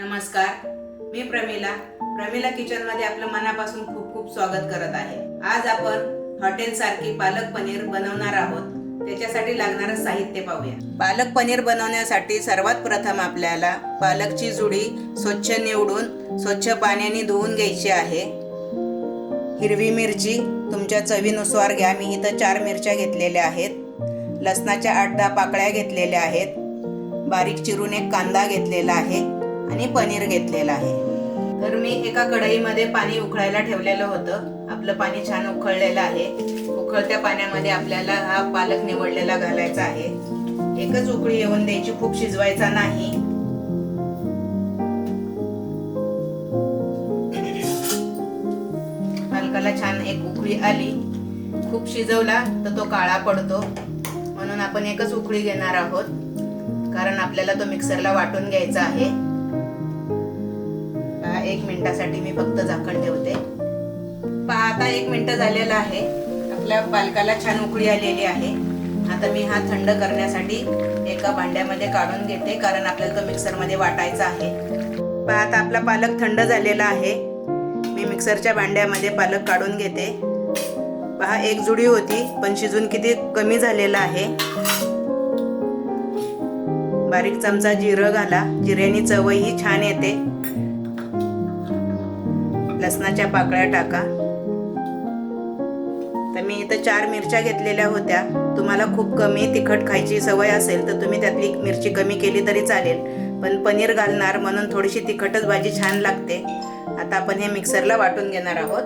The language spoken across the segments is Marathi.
नमस्कार, मी प्रमिला किचनमध्ये आपलं मनापासून खूप खूप स्वागत करत आहे। आज आपण हॉटेल सारखी पालक पनीर बनवणार आहोत। त्याच्यासाठी लागणारे साहित्य पाहूया। पालक पनीर बनवण्यासाठी सर्वात प्रथम आपल्याला पालकची जुडी स्वच्छ निवडून स्वच्छ पाण्याने धुवून घ्यायची आहे। हिरवी मिरची तुमच्या चवीनुसार घ्या। मी इथं 4 मिरच्या घेतलेल्या आहेत। लसणाच्या 8-10 पाकळ्या घेतलेल्या आहेत। बारीक चिरून एक कांदा घेतलेला आहे आणि पनीर घेतलेला आहे। तर मी एका कढईमध्ये पाणी उकळायला ठेवलेलं होतं। आपलं पाणी छान उकळलेलं आहे। उकळत्या पाण्यामध्ये आपल्याला हा पालक निवडलेला घालायचा आहे। एकच उकळी येऊन द्यायची, खूप शिजवायचा नाही। पालकाला छान एक उकळी आली। खूप शिजवला तर तो काळा पडतो, म्हणून आपण एकच उकळी घेणार आहोत, कारण आपल्याला तो मिक्सरला वाटून घ्यायचा आहे। 1 मिनिटासाठी मी फक्त झाकण ठेवते। पहा, आता 1 मिनिट झालेला आहे। आपल्या पालकाला छान उकळी आलेली आहे। आता मी हा थंड करण्यासाठी एका भांड्यामध्ये काढून घेते, कारण आपल्याला तो मिक्सर मध्ये वाटायचा आहे। पहा, आता आपला पालक थंड झालेला आहे। मी मिक्सरच्या भांड्यामध्ये पालक काढून घेते। पहा, एक जुडी होती, पण शिजून किती कमी झालेला आहे। बारीक चमचा जिरं घाला, जिऱ्याने चवही छान येते। लसणाच्या पाकळ्या टाका। तर मी इथं 4 मिरच्या घेतलेल्या होत्या। तुम्हाला खूप कमी तिखट खायची सवय असेल तर तुम्ही त्यातली मिरची कमी केली तरी चालेल, पण पनीर घालणार म्हणून थोडीशी तिखटच भाजी छान लागते। आता आपण हे मिक्सरला वाटून घेणार आहोत।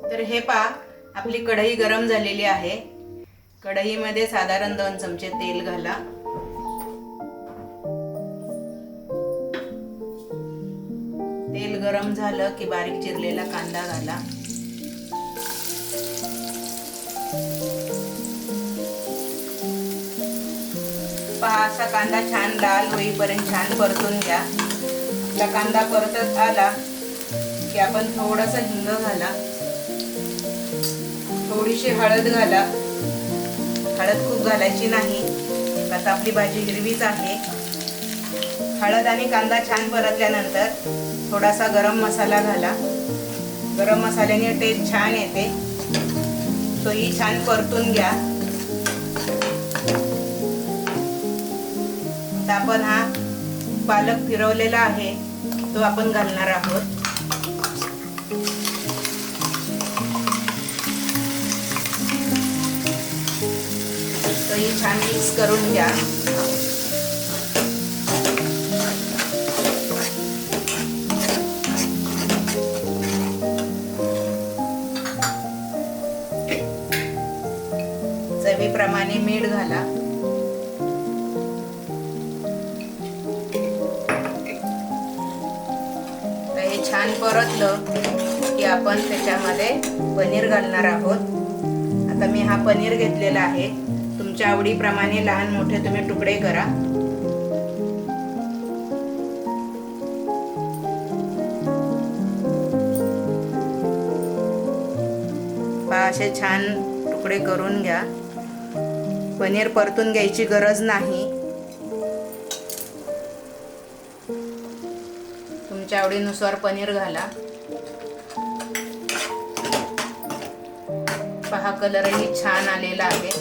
तर हे पहा, आपली कढई गरम झालेली आहे। कढईमध्ये साधारण 2 चमचे तेल घाला। तेल गरम झालं की बारीक चिरलेला कांदा घाला। पहा, असा कांदा छान लाल होईपर्यंत छान परतून घ्या। आपला कांदा परतत आला की आपण थोडंसं हिंग घाला, थोडीशी हळद घाला। हळद खूप घालायची नाही, आता आपली भाजी हिरवीच आहे। हळद आणि कांदा छान परतल्यानंतर थोडासा गरम मसाला घाला। गरम मसाल्याने टेस्ट छान येते, तोही छान परतून घ्या। आता आपण हा पालक फिरवलेला आहे तो आपण घालणार आहोत। तोही छान मिक्स करून घ्या। चवीप्रमाणे मीठ घाला। हे छान परतलं की आपण त्याच्यामध्ये पनीर घालणार आहोत। आता मी हा पनीर घेतलेला आहे। तुमच्या आवडीप्रमाणे लहान मोठे तुम्ही तुकडे करा। पहा, असे छान तुकडे करून घ्या। पनीर परतून घ्यायची गरज नाही, तुमच्या आवडीनुसार पनीर घाला। पहा, कलरही छान आलेला आहे।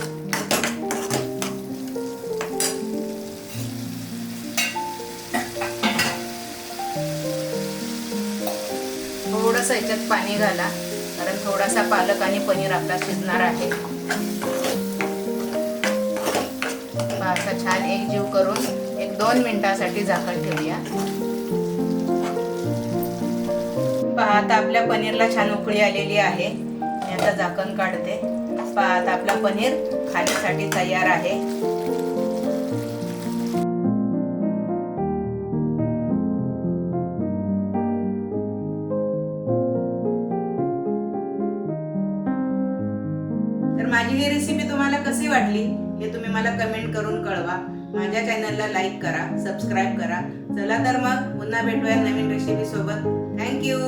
थोडंसं याच्यात पाणी घाला, कारण थोडासा पालक आणि पनीर आपला शिजणार आहे। असा छान एकजीव करून 1-2 मिनिटांसाठी झाकण ठेवूया। पहा, आता आपल्या पनीरला छान उकळी आलेली आहे। मी आता झाकण काढते। पहा, आता आपला पनीर खाण्यासाठी तयार आहे। तर माझी ही रेसिपी तुम्हाला कशी वाटली हे तुम्ही मला कमेंट करून कळवा। माझ्या चॅनलला लाईक करा, सबस्क्राईब करा। चला तर मग पुन्हा भेटूया नवीन रेसिपी सोबत। Thank you.